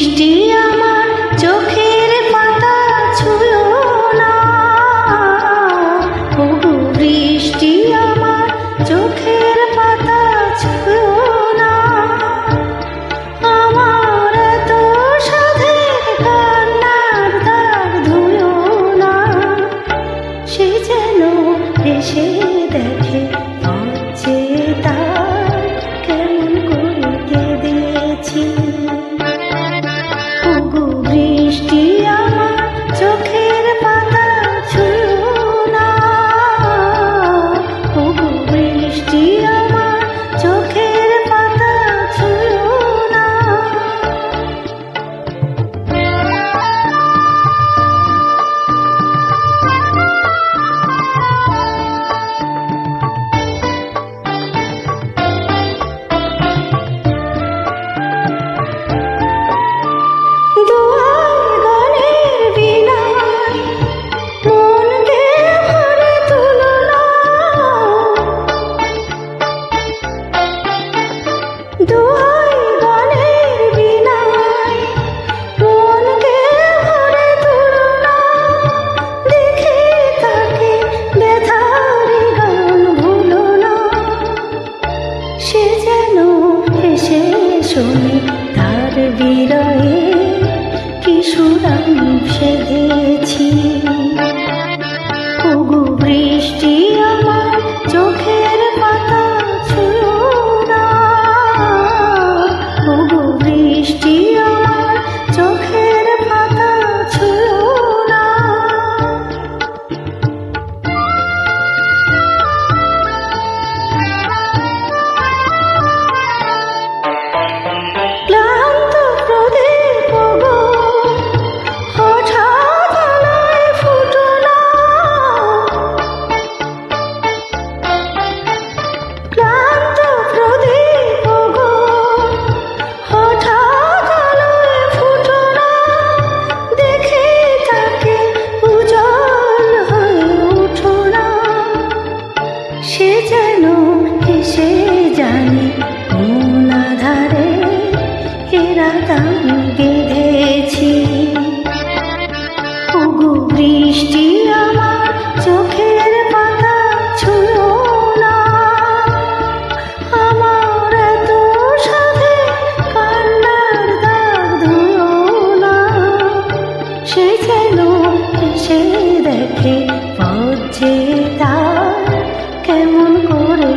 বৃষ্টি আমার চোখের পাতা ছুঁয়ো না, ওগো বৃষ্টি আমার চোখের পাতা ছুঁয়ো না। আমার এত সাধের কান্নার দাগ ধুয়ো না, সে যেন এসে দেখে হচ্ছে তার কেমন করে কেঁদেছি। ওগো বৃষ্টি আমার চোখের পাতা ছুঁয়ো না, ওগো বৃষ্টি আমার চোখের পাতা ছুঁয়ো না। দোহাই গানের বীণায় মনকে ভরে তুলো না, দেখে তাকে ব্যথারি গান ভুলো না, সে যেন এসে শোনে তার বিরহে কি সুরাম সেধেছি। ওগো বৃষ্টি আমার চোখের পাতা ছুঁয়ো না, ওগো বৃষ্টি আমার চোখের পাতা ছুঁয়ো না। ক্লান্ত প্রদীপ গো হঠাৎ আলোয় ফুটো না, ক্লান্ত প্রদীপ গো হঠাৎ আলোয় ফুটো না, দেখে তাকে উজ্জ্বল হয়ে উঠো না, সে যেন এসে জানে কোন আধারে এরা দাম বেঁধেছি। ওগো বৃষ্টি আমার চোখের পাতা ছুঁয়ো না, আমার এত সাধে কান্নার দাগ ধুয়ো না, সে যেন এসে দেখে পথ যে তার কেমন করে